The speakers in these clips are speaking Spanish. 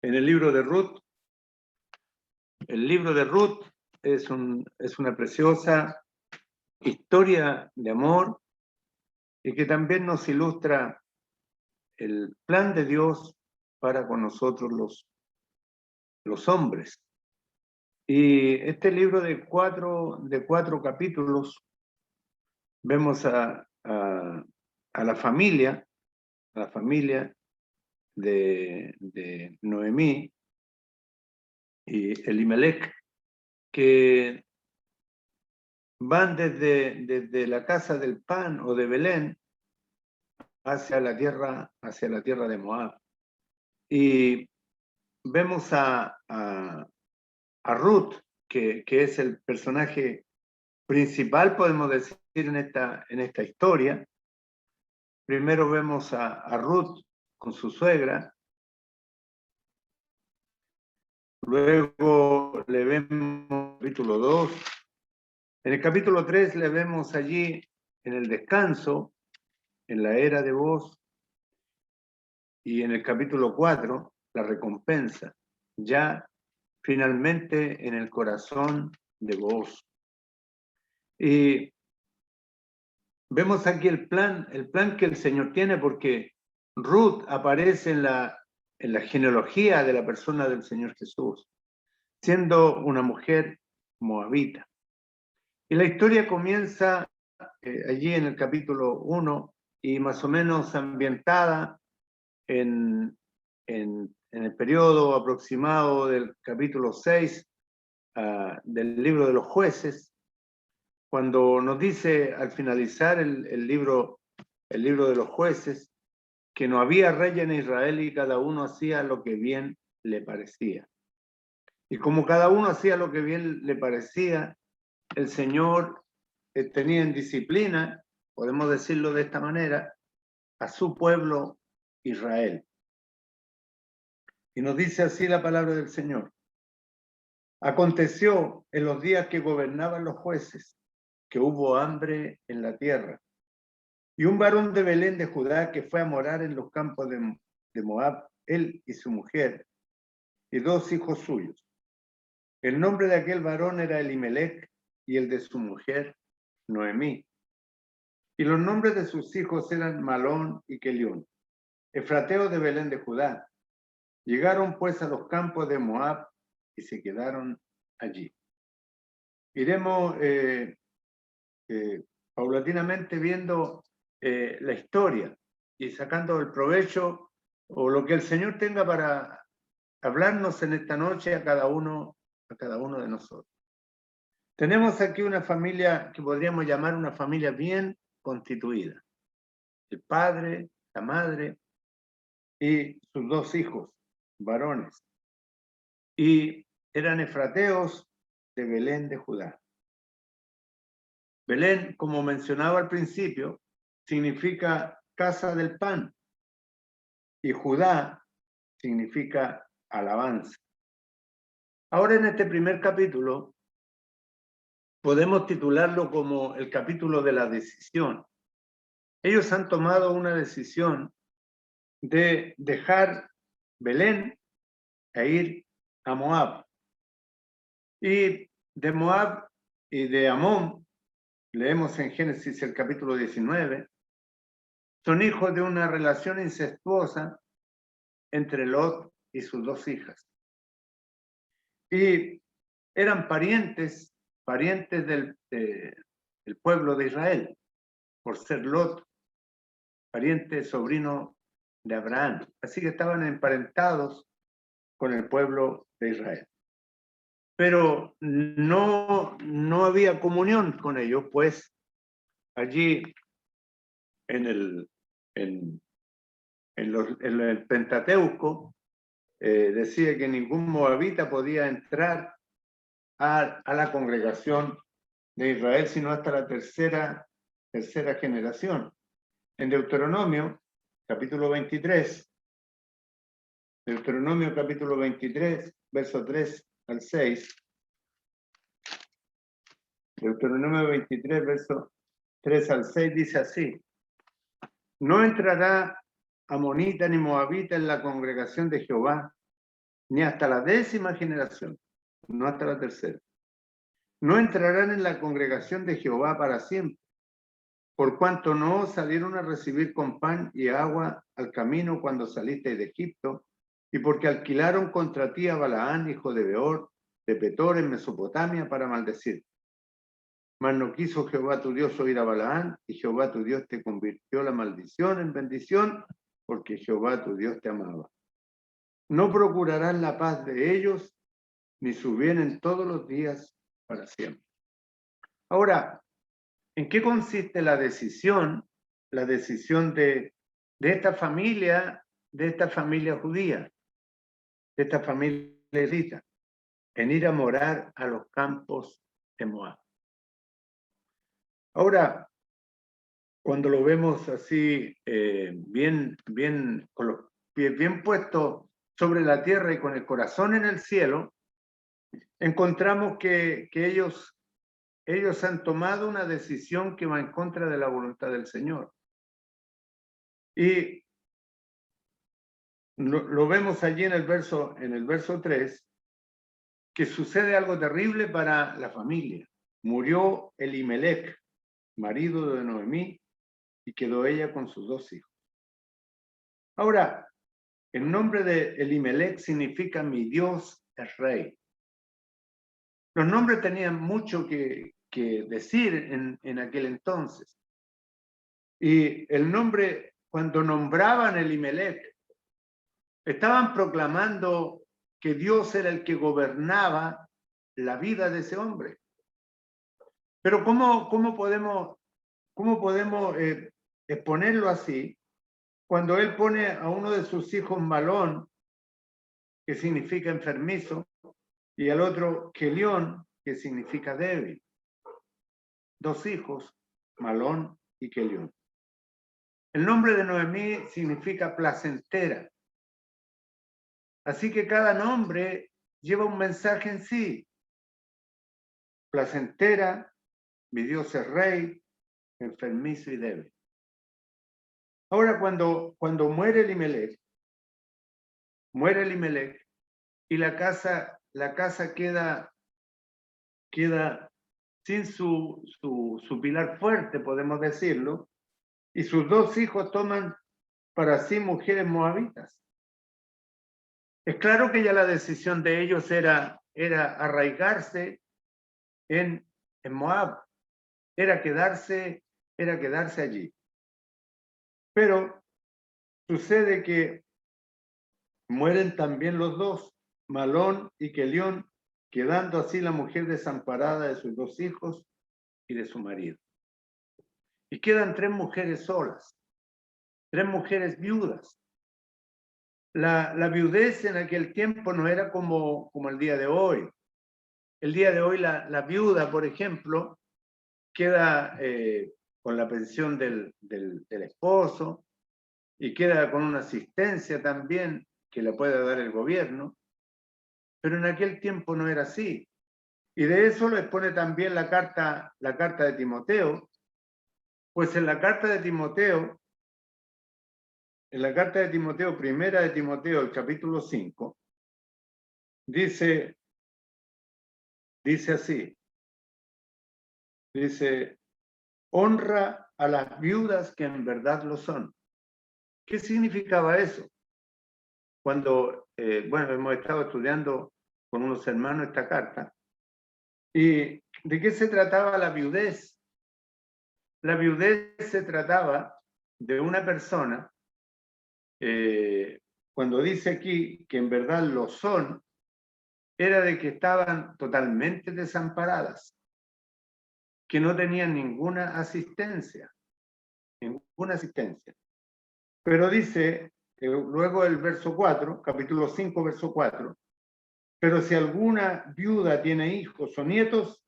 en el libro de Ruth. El libro de Ruth es una preciosa historia de amor y que también nos ilustra el plan de Dios para con nosotros los hombres. Y este libro de cuatro capítulos, vemos a la familia de Noemí y Elimelech, que van desde la casa del pan o de Belén hacia la tierra de Moab. Y vemos a Ruth, que es el personaje principal, podemos decir, en esta historia. Primero vemos a Ruth con su suegra. Luego le vemos capítulo 2. En el capítulo 3 le vemos allí en el descanso, en la era de Booz. Y en el capítulo 4, la recompensa, ya finalmente en el corazón de Booz. Y vemos aquí el plan que el Señor tiene, porque Ruth aparece en la genealogía de la persona del Señor Jesús, siendo una mujer moabita. Y la historia comienza allí en el capítulo 1 y más o menos ambientada en el periodo aproximado del capítulo 6 del libro de los jueces, cuando nos dice al finalizar el libro de los jueces que no había rey en Israel y cada uno hacía lo que bien le parecía. Y como cada uno hacía lo que bien le parecía, el Señor tenía en disciplina, podemos decirlo de esta manera, a su pueblo Israel. Y nos dice así la palabra del Señor. Aconteció en los días que gobernaban los jueces, que hubo hambre en la tierra. Y un varón de Belén de Judá que fue a morar en los campos de Moab, él y su mujer, y 2 hijos suyos. El nombre de aquel varón era Elimelech y el de su mujer, Noemí. Y los nombres de sus hijos eran Malón y Kelión, efrateos de Belén de Judá. Llegaron pues a los campos de Moab y se quedaron allí. Iremos paulatinamente viendo la historia y sacando el provecho o lo que el Señor tenga para hablarnos en esta noche a cada uno de nosotros. Tenemos aquí una familia que podríamos llamar una familia bien constituida. El padre, la madre y sus 2 hijos, varones. Y eran efrateos de Belén de Judá. Belén, como mencionaba al principio, significa casa del pan. Y Judá significa alabanza. Ahora en este primer capítulo podemos titularlo como el capítulo de la decisión. Ellos han tomado una decisión de dejar Belén e ir a Moab. Y de Moab y de Amón, leemos en Génesis el capítulo 19, son hijos de una relación incestuosa entre Lot y sus 2 hijas. Y eran parientes del pueblo de Israel, por ser Lot, pariente sobrino de Abraham. Así que estaban emparentados con el pueblo de Israel. Pero no había comunión con ellos, pues allí en el Pentateuco decía que ningún moabita podía entrar a la congregación de Israel, sino hasta la tercera generación. En Deuteronomio, capítulo 23, verso 3 al 6. Deuteronomio 23, verso 3 al 6 dice así: No entrará amonita ni moabita en la congregación de Jehová, ni hasta la 10ª generación, no hasta la 3ª. No entrarán en la congregación de Jehová para siempre, por cuanto no salieron a recibir con pan y agua al camino cuando saliste de Egipto, y porque alquilaron contra ti a Balaán, hijo de Beor, de Petor, en Mesopotamia, para maldecir. Mas no quiso Jehová tu Dios oír a Balaán, y Jehová tu Dios te convirtió la maldición en bendición, porque Jehová tu Dios te amaba. No procurarán la paz de ellos, ni su bien en todos los días para siempre. Ahora, ¿en qué consiste la decisión de esta familia judía, de esta familia israelita, en ir a morar a los campos de Moab? Ahora, cuando lo vemos así, con los pies bien puestos sobre la tierra y con el corazón en el cielo, encontramos que ellos han tomado una decisión que va en contra de la voluntad del Señor. Y lo vemos allí en el verso 3, que sucede algo terrible para la familia. Murió Elimelech, marido de Noemí, y quedó ella con sus 2 hijos. Ahora, el nombre de Elimelech significa mi Dios es rey. Los nombres tenían mucho que decir en aquel entonces. Y el nombre, cuando nombraban Elimelech, estaban proclamando que Dios era el que gobernaba la vida de ese hombre. Pero ¿cómo podemos exponerlo así cuando él pone a uno de sus hijos Malón, que significa enfermizo, y al otro Kelión, que significa débil? 2 hijos, Malón y Kelión. El nombre de Noemí significa placentera. Así que cada nombre lleva un mensaje en sí. Placentera, mi Dios es rey, enfermizo y débil. Ahora, cuando muere Elimelech, y la casa queda sin su pilar fuerte, podemos decirlo, y sus 2 hijos toman para sí mujeres moabitas. Es claro que ya la decisión de ellos era arraigarse en Moab, era quedarse allí. Pero sucede que mueren también los 2, Malón y Kelión, quedando así la mujer desamparada de sus 2 hijos y de su marido. Y quedan 3 mujeres solas, 3 mujeres viudas. La viudez en aquel tiempo no era como el día de hoy. El día de hoy la viuda, por ejemplo, queda con la pensión del esposo y queda con una asistencia también que le puede dar el gobierno, pero en aquel tiempo no era así. Y de eso lo expone también la carta de Timoteo, pues en la carta de Timoteo, primera de Timoteo, el capítulo 5, dice así, honra a las viudas que en verdad lo son. ¿Qué significaba eso? Cuando, hemos estado estudiando con unos hermanos esta carta, ¿y de qué se trataba la viudez? La viudez se trataba de una persona, cuando dice aquí que en verdad lo son, era de que estaban totalmente desamparadas, que no tenían ninguna asistencia. Pero dice, luego el verso 4, capítulo 5, verso 4, pero si alguna viuda tiene hijos o nietos,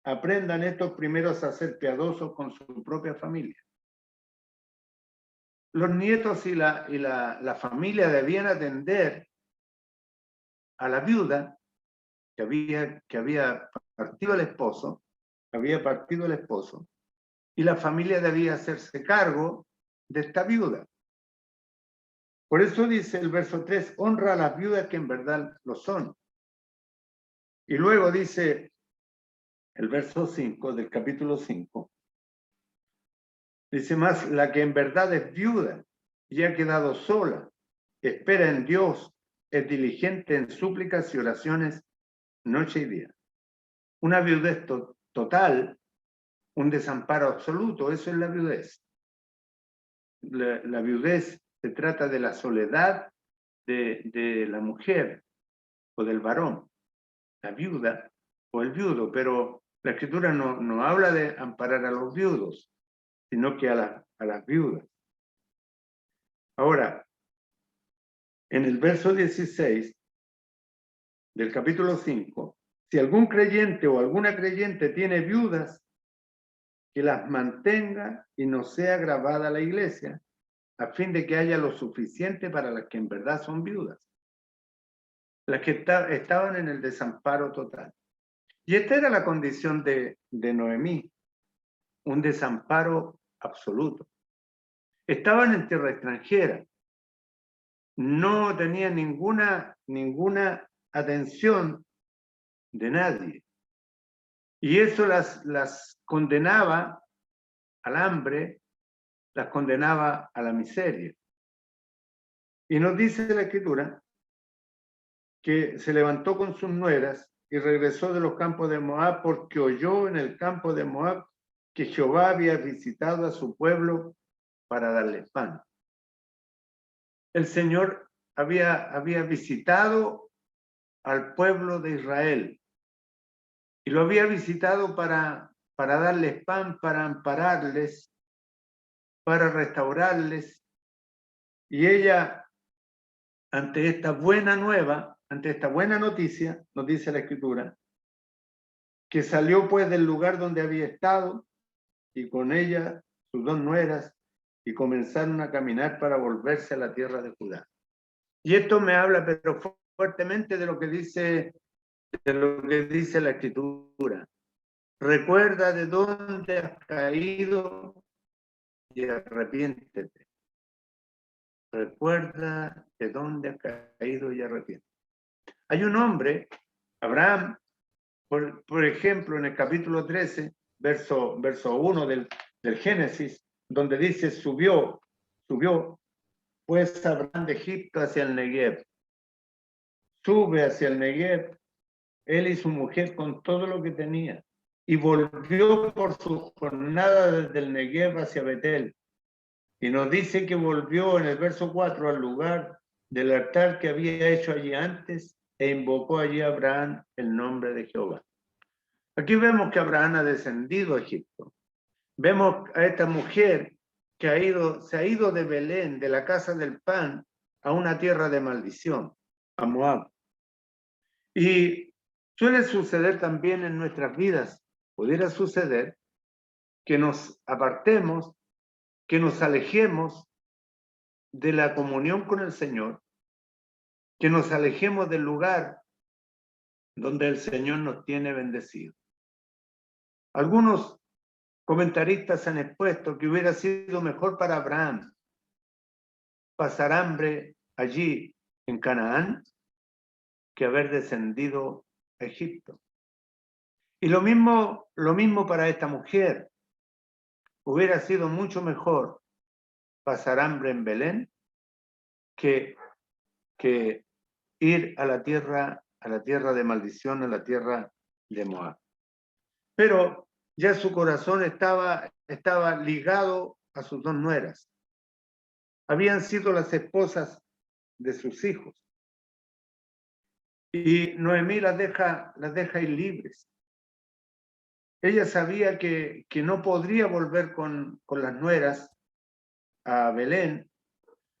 aprendan estos primeros a ser piadosos con su propia familia. Los nietos y la familia debían atender a la viuda que había partido el esposo, y la familia debía hacerse cargo de esta viuda. Por eso dice el verso 3, honra a las viudas que en verdad lo son. Y luego dice el verso 5 del capítulo 5, dice más, la que en verdad es viuda y ha quedado sola, espera en Dios, es diligente en súplicas y oraciones noche y día. Una viudez total, un desamparo absoluto, eso es la viudez. La viudez se trata de la soledad de la mujer o del varón, la viuda o el viudo, pero la Escritura no habla de amparar a los viudos, sino que a las viudas. Ahora, en el verso 16 del capítulo 5, si algún creyente o alguna creyente tiene viudas, que las mantenga y no sea grabada la iglesia, a fin de que haya lo suficiente para las que en verdad son viudas, las que estaban en el desamparo total. Y esta era la condición de Noemí, un desamparo absoluto. Estaban en tierra extranjera, no tenían ninguna atención de nadie. Y eso las condenaba al hambre, las condenaba a la miseria. Y nos dice la Escritura que se levantó con sus nueras y regresó de los campos de Moab porque oyó en el campo de Moab que Jehová había visitado a su pueblo para darles pan. El Señor había visitado al pueblo de Israel y lo había visitado para darles pan, para ampararles, para restaurarles. Y ella, ante esta buena nueva, ante esta buena noticia, nos dice la Escritura, que salió pues del lugar donde había estado y con ella sus dos nueras y comenzaron a caminar para volverse a la tierra de Judá. Y esto me habla pero fuertemente de lo que dice la Escritura. Recuerda de dónde has caído y arrepiéntete. Recuerda de dónde has caído y arrepiéntete. Hay un hombre, Abraham, por ejemplo, en el capítulo 13, verso 1 del Génesis, donde dice, subió pues Abraham de Egipto hacia el Negev. Sube hacia el Negev, él y su mujer con todo lo que tenía, y volvió por su jornada desde el Negev hacia Betel. Y nos dice que volvió en el verso 4 al lugar del altar que había hecho allí antes e invocó allí a Abraham el nombre de Jehová. Aquí vemos que Abraham ha descendido a Egipto. Vemos a esta mujer que se ha ido de Belén, de la casa del pan, a una tierra de maldición, a Moab. Y suele suceder también en nuestras vidas, pudiera suceder que nos apartemos, que nos alejemos de la comunión con el Señor, que nos alejemos del lugar donde el Señor nos tiene bendecidos. Algunos comentaristas han expuesto que hubiera sido mejor para Abraham pasar hambre allí en Canaán que haber descendido a Egipto. Y lo mismo para esta mujer. Hubiera sido mucho mejor pasar hambre en Belén que ir a la tierra de maldición, a la tierra de Moab. Pero ya su corazón estaba ligado a sus dos nueras. Habían sido las esposas de sus hijos. Y Noemí las deja ir libres. Ella sabía que no podría volver con las nueras a Belén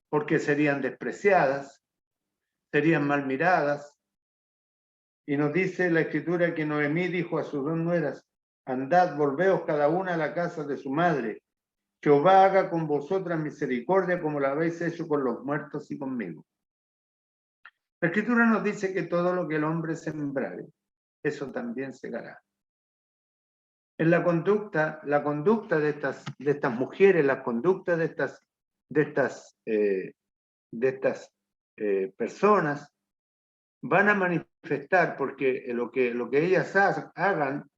porque serían despreciadas, serían mal miradas. Y nos dice la Escritura que Noemí dijo a sus dos nueras, andad, volveos cada una a la casa de su madre. Jehová haga con vosotras misericordia como la habéis hecho con los muertos y conmigo. La Escritura nos dice que todo lo que el hombre sembrare, eso también segará. En la conducta de estas mujeres, la conducta de estas personas van a manifestar, porque lo que ellas hagan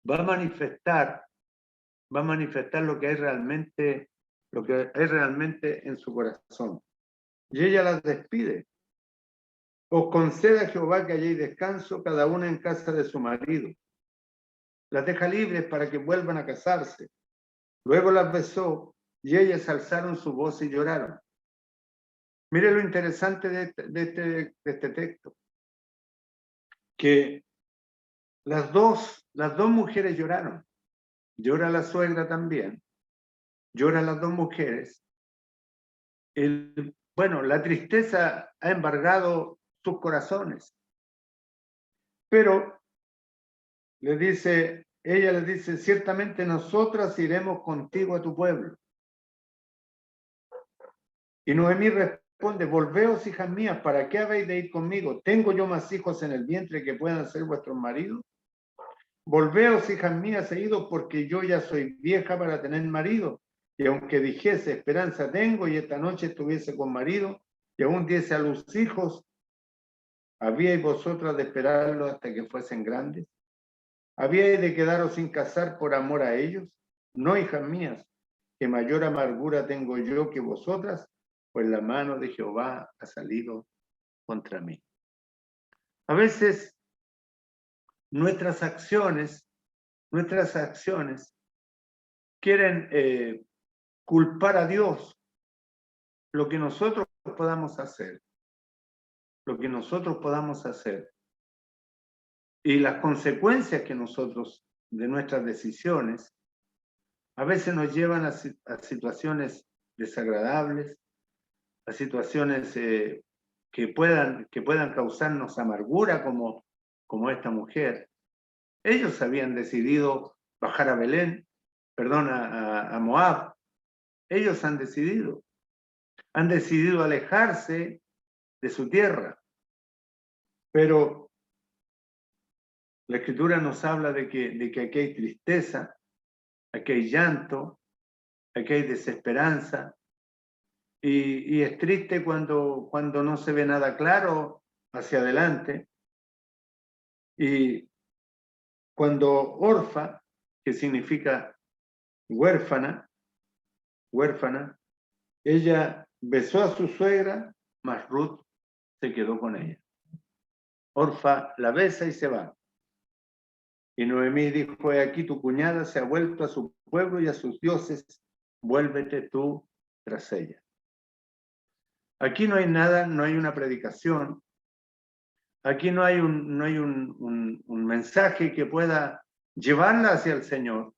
va a manifestar lo que hay realmente, en su corazón. Y ella las despide. Os conceda Jehová que halléis descanso, cada una en casa de su marido. Las deja libres para que vuelvan a casarse. Luego las besó y ellas alzaron su voz y lloraron. Mire lo interesante de este texto, que las dos mujeres lloraron. Llora la suegra también, lloran las dos mujeres. Bueno, la tristeza ha embargado sus corazones, pero ella les dice, ciertamente nosotras iremos contigo a tu pueblo. Y Noemí responde, volveos, hijas mías, ¿para qué habéis de ir conmigo? ¿Tengo yo más hijos en el vientre que puedan ser vuestros maridos? Volveos, hijas mías, he ido porque yo ya soy vieja para tener marido. Y aunque dijese, esperanza tengo, y esta noche estuviese con marido, y aún diese a luz hijos, ¿habíais vosotras de esperarlo hasta que fuesen grandes? ¿Habíais de quedaros sin casar por amor a ellos? No, hijas mías, que mayor amargura tengo yo que vosotras, pues la mano de Jehová ha salido contra mí. A veces nuestras acciones quieren culpar a Dios lo que nosotros podamos hacer, y las consecuencias que de nuestras decisiones, a veces nos llevan a situaciones desagradables, a situaciones que puedan causarnos amargura, como esta mujer. Ellos habían decidido bajar a Belén, a Moab. Ellos han decidido alejarse de su tierra. Pero la Escritura nos habla de que aquí hay tristeza, aquí hay llanto, aquí hay desesperanza, y es triste cuando no se ve nada claro hacia adelante. Y cuando Orfa, que significa huérfana, ella besó a su suegra, mas Ruth se quedó con ella. Orfa la besa y se va. Y Noemí dijo, he aquí tu cuñada se ha vuelto a su pueblo y a sus dioses, vuélvete tú tras ella. Aquí no hay nada, no hay una predicación, aquí no hay un mensaje que pueda llevarla hacia el Señor.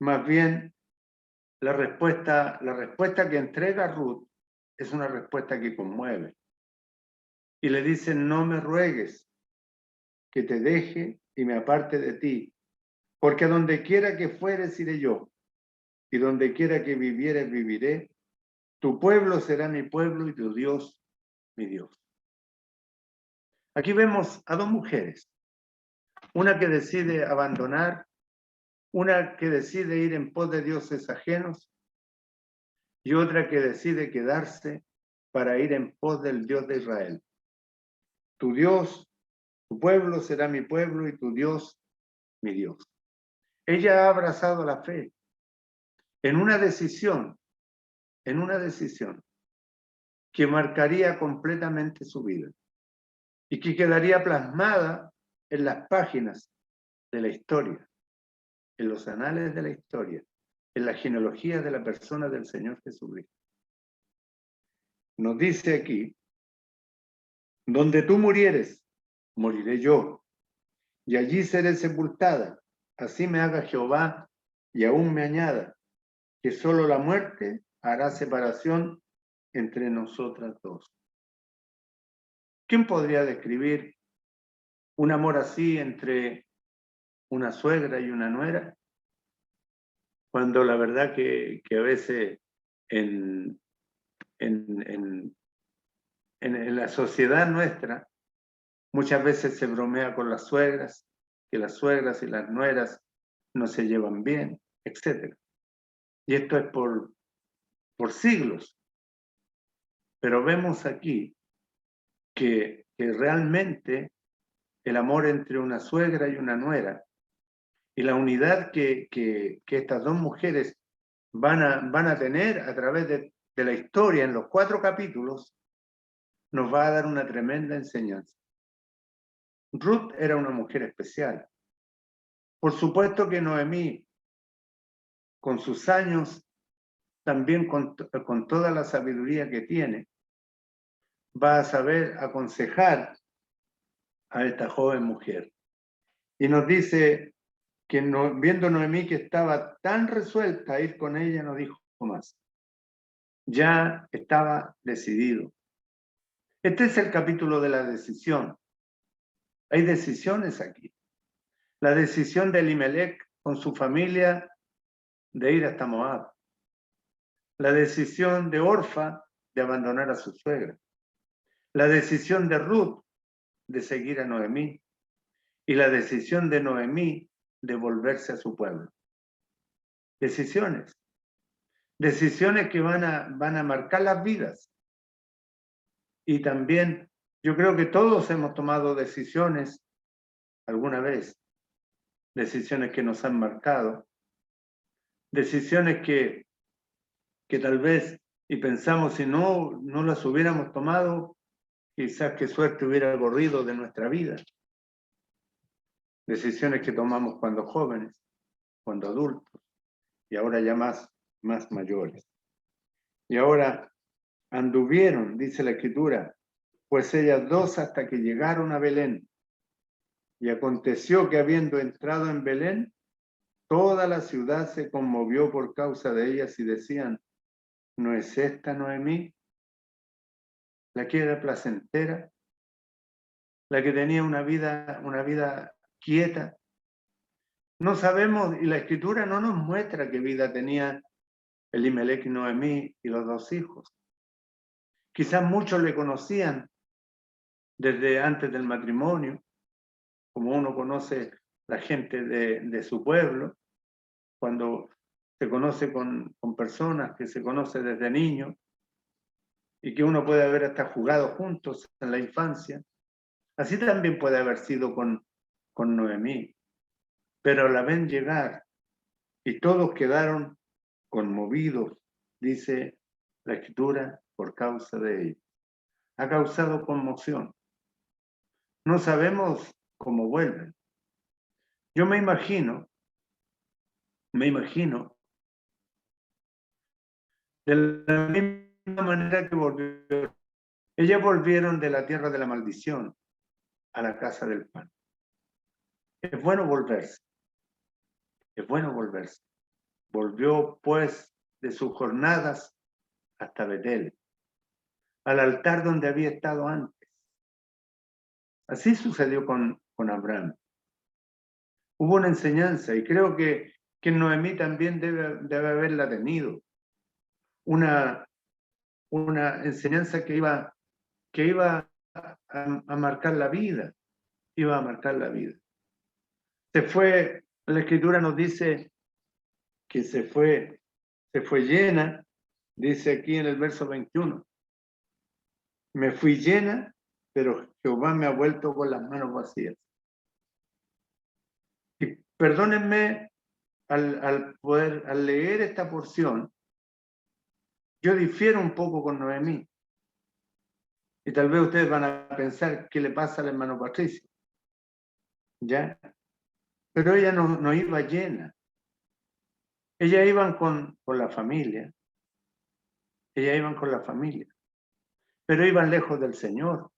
Más bien, la respuesta que entrega Ruth es una respuesta que conmueve. Y le dice, no me ruegues que te deje y me aparte de ti, porque a donde quiera que fueres iré yo, y donde quiera que vivieres viviré. Tu pueblo será mi pueblo y tu Dios mi Dios. Aquí vemos a dos mujeres, una que decide abandonar, una que decide ir en pos de dioses ajenos, y otra que decide quedarse para ir en pos del Dios de Israel. Tu Dios, tu pueblo será mi pueblo y tu Dios mi Dios. Ella ha abrazado la fe en una decisión que marcaría completamente su vida y que quedaría plasmada en las páginas de la historia, en los anales de la historia, en la genealogía de la persona del Señor Jesucristo. Nos dice aquí, donde tú murieres, moriré yo, y allí seré sepultada. Así me haga Jehová y aún me añada, que solo la muerte hará separación entre nosotras dos. ¿Quién podría describir un amor así entre una suegra y una nuera? Cuando la verdad que a veces en la sociedad nuestra muchas veces se bromea con las suegras, que las suegras y las nueras no se llevan bien, etc. Y esto es por siglos. Pero vemos aquí que realmente el amor entre una suegra y una nuera y la unidad que estas dos mujeres van a tener a través de la historia en los 4 capítulos, nos va a dar una tremenda enseñanza. Ruth era una mujer especial. Por supuesto que Noemí, con sus años, también con toda la sabiduría que tiene, va a saber aconsejar a esta joven mujer. Y nos dice que viendo Noemí que estaba tan resuelta a ir con ella, no dijo más. Ya estaba decidido. Este es el capítulo de la decisión. Hay decisiones aquí. La decisión de Elimelech con su familia de ir hasta Moab. La decisión de Orfa de abandonar a su suegra. La decisión de Ruth de seguir a Noemí. Y la decisión de Noemí de volverse a su pueblo. Decisiones. Decisiones que van a marcar las vidas. Y también yo creo que todos hemos tomado decisiones alguna vez. Decisiones que nos han marcado. Decisiones que tal vez, y pensamos si no las hubiéramos tomado, quizás qué suerte hubiera corrido de nuestra vida. Decisiones que tomamos cuando jóvenes, cuando adultos, y ahora ya más mayores. Y ahora anduvieron, dice la Escritura, pues ellas dos hasta que llegaron a Belén. Y aconteció que habiendo entrado en Belén, toda la ciudad se conmovió por causa de ellas y decían, ¿no es esta Noemí? La que era placentera, la que tenía una vida quieta. No sabemos, y la Escritura no nos muestra qué vida tenía Elimelech y Noemí y los 2 hijos. Quizás muchos le conocían desde antes del matrimonio, como uno conoce la gente de su pueblo, cuando se conoce con personas que se conoce desde niño y que uno puede haber hasta jugado juntos en la infancia. Así también puede haber sido con Noemí. Pero la ven llegar y todos quedaron conmovidos, dice la Escritura, por causa de ella. Ha causado conmoción. No sabemos cómo vuelven. Yo me imagino, de la misma manera que volvieron. Ellas volvieron de la tierra de la maldición a la casa del pan. Es bueno volverse. Es bueno volverse. Volvió, pues, de sus jornadas hasta Betel, al altar donde había estado antes. Así sucedió con Abraham. Hubo una enseñanza y creo que Noemí también debe haberla tenido. Una enseñanza que iba a marcar la vida. Iba a marcar la vida. La Escritura nos dice que se fue llena, dice aquí en el verso 21. Me fui llena, pero Jehová me ha vuelto con las manos vacías. Y perdónenme, al leer esta porción, yo difiero un poco con Noemí. Y tal vez ustedes van a pensar qué le pasa al hermano Patricio. ¿Ya? Pero ella no iba llena. Ellas iban con la familia. Ellas iban con la familia. Pero iban lejos del Señor.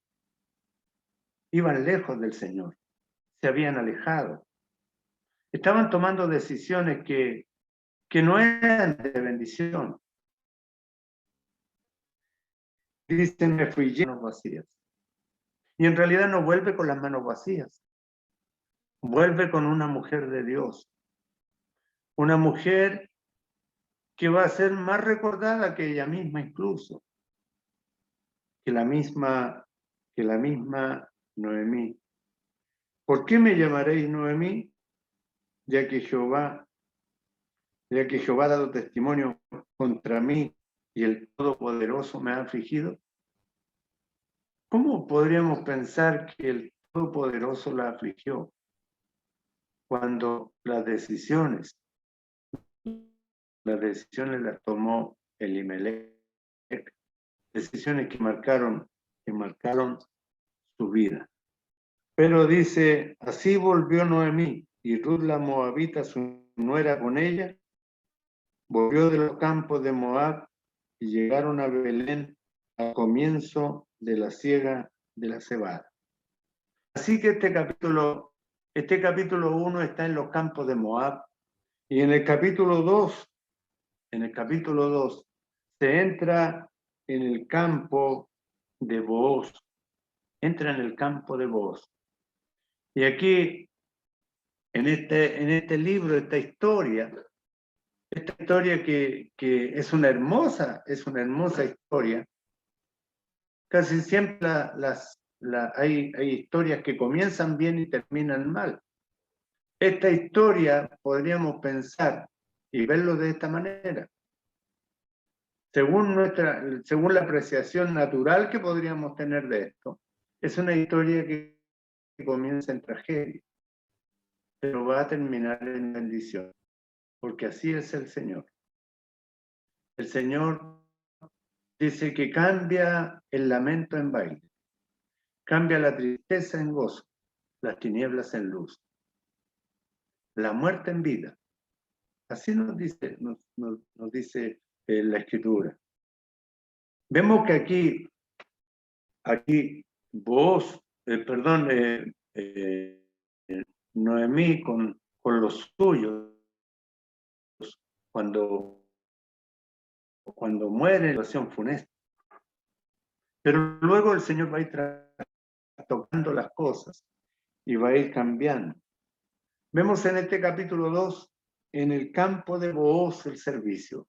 Iban lejos del Señor. Se habían alejado. Estaban tomando decisiones que no eran de bendición. Dicen, me fui lleno vacías. Y en realidad no vuelve con las manos vacías. Vuelve con una mujer de Dios. Una mujer que va a ser más recordada que ella misma incluso. Que la misma Noemí. ¿Por qué me llamaréis Noemí? Ya que Jehová ha dado testimonio contra mí y el Todopoderoso me ha afligido. ¿Cómo podríamos pensar que el Todopoderoso la afligió cuando las decisiones las tomó Elimelech, decisiones que marcaron su vida? Pero dice, así volvió Noemí, y Ruth la Moabita, su nuera con ella, volvió de los campos de Moab y llegaron a Belén al comienzo de la siega de la cebada. Así que este capítulo 1 está en los campos de Moab, y en el capítulo 2 se entra en el campo de Booz, Y aquí, en este libro, esta historia que es una hermosa historia. Casi siempre hay historias que comienzan bien y terminan mal. Esta historia podríamos pensar y verlo de esta manera. Según la apreciación natural que podríamos tener de esto, es una historia que comienza en tragedia, pero va a terminar en bendición, porque así es el Señor. El Señor dice que cambia el lamento en baile, cambia la tristeza en gozo, las tinieblas en luz, la muerte en vida. Así nos dice la Escritura. Vemos que aquí vos, Noemí con los suyos, cuando muere, la situación funesta. Pero luego el Señor va a ir tocando las cosas y va a ir cambiando. Vemos en este capítulo 2, en el campo de Booz, el servicio.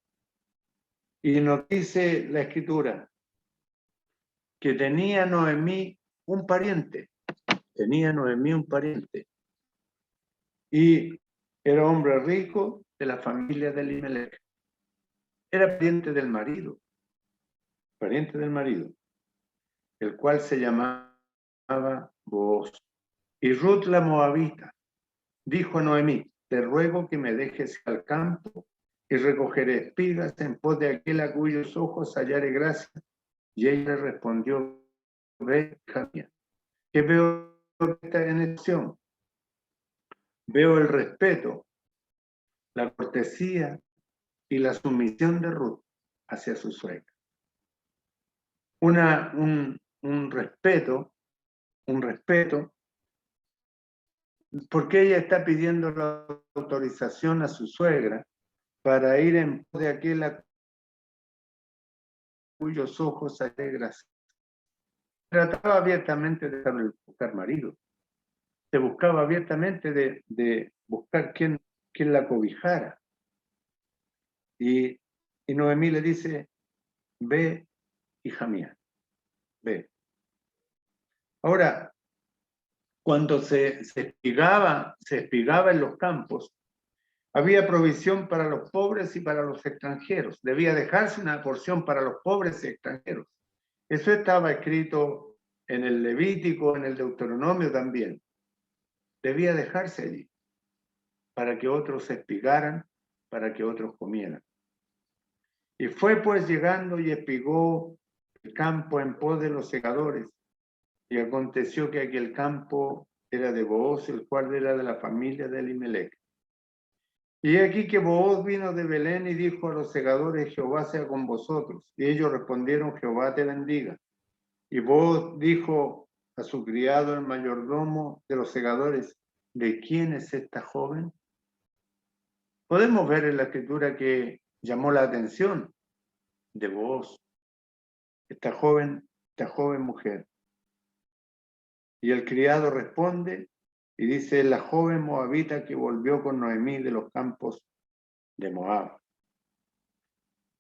Y nos dice la Escritura que tenía Noemí un pariente. Y era hombre rico de la familia de Elimelech. Era pariente del marido, el cual se llamaba Booz. Y Ruth la Moabita dijo a Noemí, te ruego que me dejes al campo y recogeré espigas en pos de aquel a cuyos ojos hallaré gracia. Y ella le respondió, ve, hija mía. ¿Qué veo en esta acción? Veo el respeto, la cortesía y la sumisión de Ruth hacia su suegra. Un respeto, porque ella está pidiendo la autorización a su suegra para ir en pos de aquel a cuyos ojos hallaré gracia. Trataba abiertamente de buscar marido. Se buscaba abiertamente de buscar quién la cobijara. Y Noemí le dice, ve, hija mía, ve. Ahora, cuando se espigaba en los campos, había provisión para los pobres y para los extranjeros. Debía dejarse una porción para los pobres y extranjeros. Eso estaba escrito en el Levítico, en el Deuteronomio también. Debía dejarse allí para que otros se espigaran, para que otros comieran. Y fue pues llegando y espigó el campo en pos de los segadores. Y aconteció que aquel campo era de Booz, el cual era de la familia de Elimelech. Y aquí que Booz vino de Belén y dijo a los segadores, Jehová sea con vosotros. Y ellos respondieron, Jehová te bendiga. Y Booz dijo a su criado, el mayordomo de los segadores, ¿de quién es esta joven? Podemos ver en la escritura que llamó la atención de Booz, esta joven mujer. Y el criado responde y dice, la joven moabita que volvió con Noemí de los campos de Moab.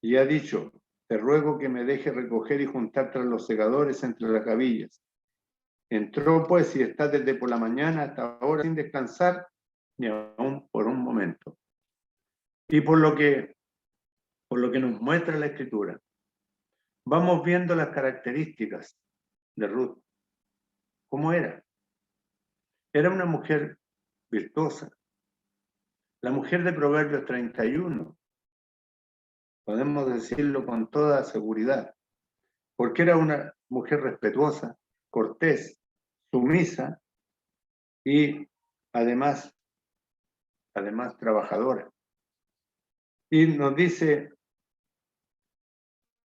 Y ha dicho, te ruego que me deje recoger y juntar tras los segadores entre las gavillas. Entró pues y está desde por la mañana hasta ahora sin descansar ni aún por un momento. Y por lo que nos muestra la Escritura, vamos viendo las características de Ruth. ¿Cómo era? Era una mujer virtuosa. La mujer de Proverbios 31. Podemos decirlo con toda seguridad. Porque era una mujer respetuosa, cortés, sumisa y además trabajadora. Y nos dice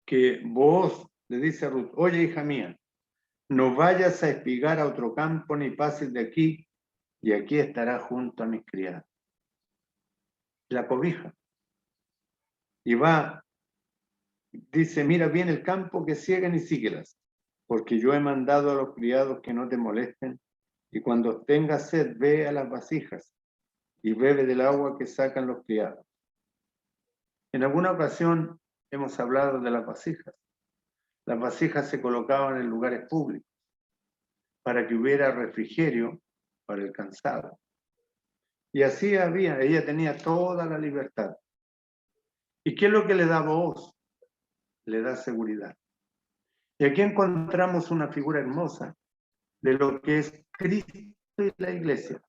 que Booz le dice a Ruth: oye, hija mía, no vayas a espigar a otro campo ni pases de aquí, y aquí estará junto a mis criadas. La cobija. Y va, dice: mira bien el campo que cieguen y síguelas, porque yo he mandado a los criados que no te molesten, y cuando tengas sed, ve a las vasijas y bebe del agua que sacan los criados. En alguna ocasión hemos hablado de las vasijas. Las vasijas se colocaban en lugares públicos para que hubiera refrigerio para el cansado. Y así ella tenía toda la libertad. ¿Y qué es lo que le da voz? Le da seguridad. Y aquí encontramos una figura hermosa de lo que es Cristo y la iglesia.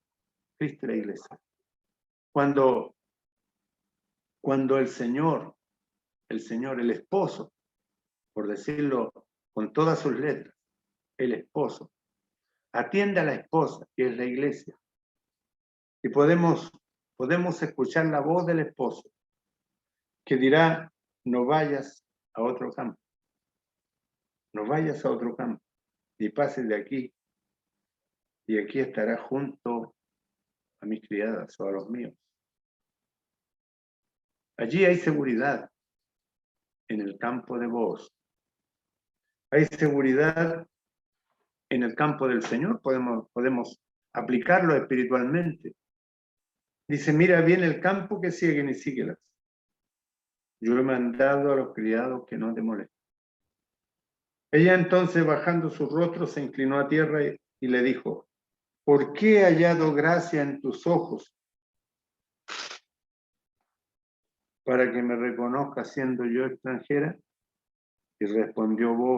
Cristo y la iglesia. Cuando el Señor, el esposo, por decirlo con todas sus letras, el esposo, atiende a la esposa, que es la iglesia. Y podemos escuchar la voz del esposo, que dirá: no vayas a otro campo. No vayas a otro campo, y pases de aquí, y aquí estará junto a mis criadas o a los míos. Allí hay seguridad en el campo de Booz. Hay seguridad en el campo del Señor. Podemos aplicarlo espiritualmente. Dice: mira bien el campo que siguen y síguelas. Yo he mandado a los criados que no te molesten. Ella entonces, bajando su rostro, se inclinó a tierra y le dijo: ¿por qué he hallado gracia en tus ojos para que me reconozcas siendo yo extranjera? Y respondiendo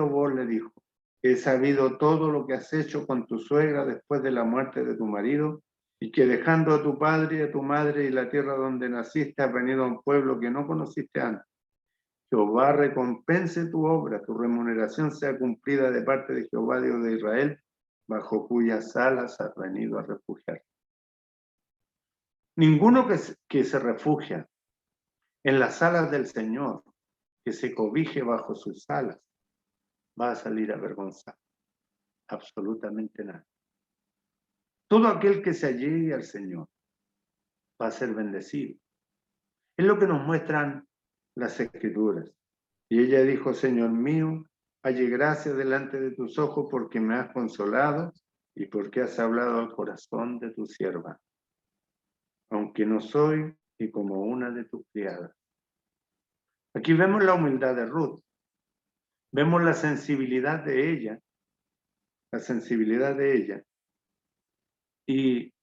Booz le dijo: he sabido todo lo que has hecho con tu suegra después de la muerte de tu marido, y que dejando a tu padre y a tu madre y la tierra donde naciste, has venido a un pueblo que no conociste antes. Jehová recompense tu obra, tu remuneración sea cumplida de parte de Jehová, Dios de Israel, bajo cuyas alas has venido a refugiar. Ninguno que se refugia en las alas del Señor, que se cobije bajo sus alas, va a salir avergonzado. Absolutamente nada. Todo aquel que se allegue al Señor va a ser bendecido. Es lo que nos muestran las Escrituras. Y ella dijo: Señor mío, halle gracia delante de tus ojos, porque me has consolado y porque has hablado al corazón de tu sierva, aunque no soy ni como una de tus criadas. Aquí vemos la humildad de Ruth, vemos la sensibilidad de ella, y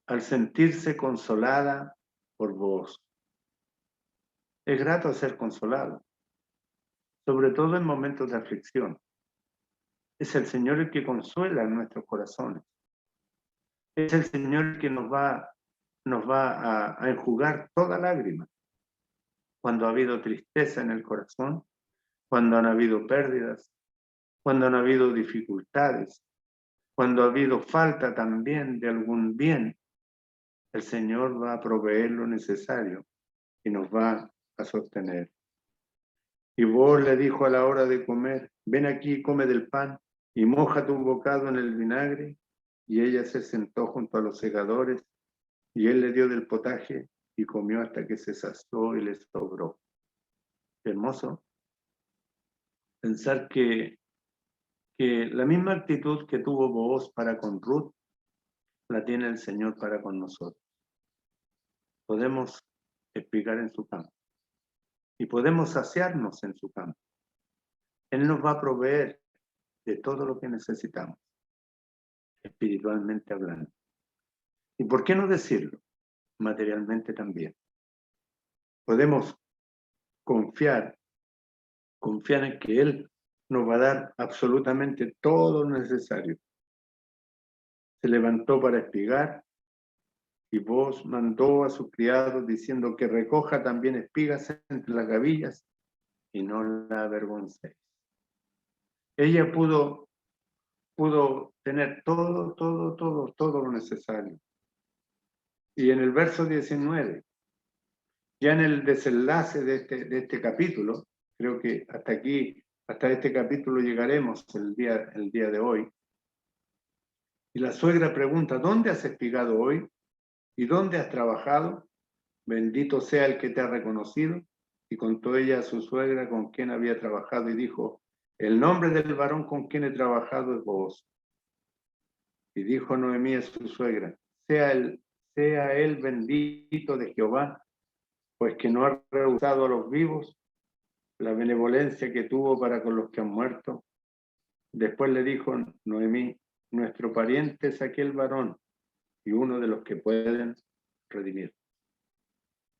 al sentirse consolada por Booz. Es grato ser consolado, sobre todo en momentos de aflicción. Es el Señor el que consuela en nuestros corazones. Es el Señor el que nos va a enjugar toda lágrima. Cuando ha habido tristeza en el corazón, cuando han habido pérdidas, cuando han habido dificultades, cuando ha habido falta también de algún bien, el Señor va a proveer lo necesario y nos va a sostener. Y Booz le dijo a la hora de comer: ven aquí, come del pan y moja tu bocado en el vinagre. Y ella se sentó junto a los segadores, y él le dio del potaje y comió hasta que se sació y le sobró. Qué hermoso pensar que la misma actitud que tuvo Booz para con Ruth, la tiene el Señor para con nosotros. Podemos espigar en su campo y podemos saciarnos en su campo. Él nos va a proveer de todo lo que necesitamos, espiritualmente hablando. ¿Y por qué no decirlo? Materialmente también. Podemos confiar en que Él nos va a dar absolutamente todo lo necesario. Se levantó para espigar, y vos mandó a sus criados diciendo que recoja también espigas entre las gavillas y no la avergoncéis. Ella pudo tener todo lo necesario. Y en el verso 19, ya en el desenlace de este capítulo, creo que hasta este capítulo llegaremos el día de hoy. Y la suegra pregunta, ¿dónde has espigado hoy? ¿Y dónde has trabajado? Bendito sea el que te ha reconocido. Y contó ella a su suegra con quien había trabajado y dijo, el nombre del varón con quien he trabajado es Booz. Y dijo Noemí a su suegra, sea él bendito de Jehová, pues que no ha rehusado a los vivos la benevolencia que tuvo para con los que han muerto. Después le dijo Noemí, nuestro pariente es aquel varón y uno de los que pueden redimir.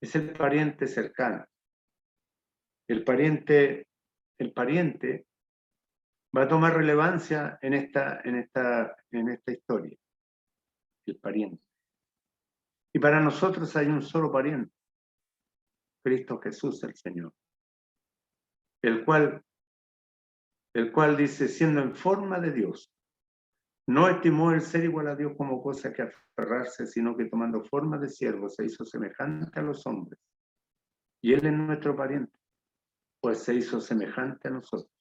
Es el pariente cercano. El pariente va a tomar relevancia en esta historia. El pariente. Y para nosotros hay un solo pariente, Cristo Jesús el Señor, el cual dice, siendo en forma de Dios, no estimó el ser igual a Dios como cosa que aferrarse, sino que tomando forma de siervo se hizo semejante a los hombres. Y Él es nuestro pariente, pues se hizo semejante a nosotros.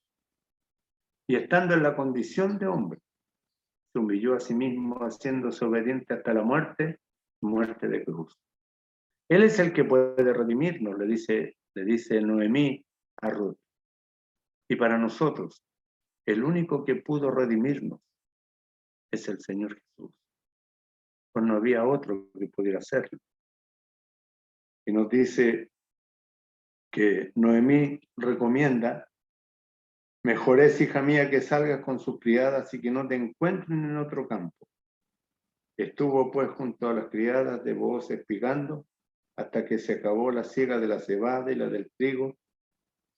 Y estando en la condición de hombre, se humilló a sí mismo, haciéndose obediente hasta la muerte de cruz. Él es el que puede redimirnos, le dice Noemí a Ruth. Y para nosotros, el único que pudo redimirnos es el Señor Jesús. Pues no había otro que pudiera hacerlo. Y nos dice que Noemí recomienda, mejor es, hija mía, que salgas con sus criadas y que no te encuentren en otro campo. Estuvo pues junto a las criadas de Booz espigando hasta que se acabó la siega de la cebada y la del trigo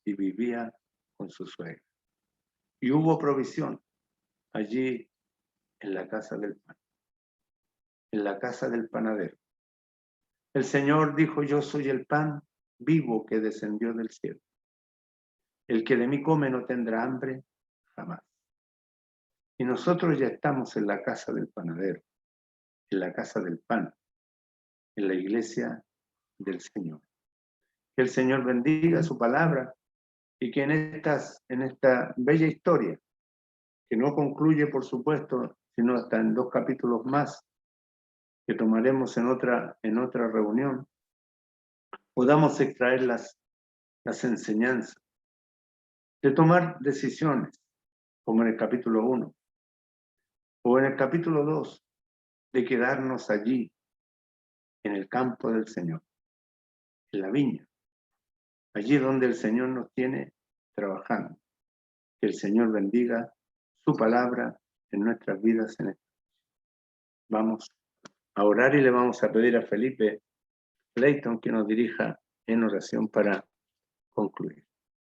y vivía con su suegra. Y hubo provisión allí en la casa del pan, en la casa del panadero. El Señor dijo, yo soy el pan vivo que descendió del cielo. El que de mí come no tendrá hambre jamás. Y nosotros ya estamos en la casa del panadero, en la casa del pan, en la iglesia del Señor. Que el Señor bendiga su palabra y que en esta bella historia, que no concluye, por supuesto, sino hasta en 2 capítulos más, que tomaremos en otra reunión, podamos extraer las enseñanzas, de tomar decisiones, como en el capítulo 1, o en el capítulo 2, de quedarnos allí, en el campo del Señor, en la viña, allí donde el Señor nos tiene trabajando. Que el Señor bendiga su palabra en nuestras vidas. Vamos a orar y le vamos a pedir a Felipe Leighton que nos dirija en oración para concluir.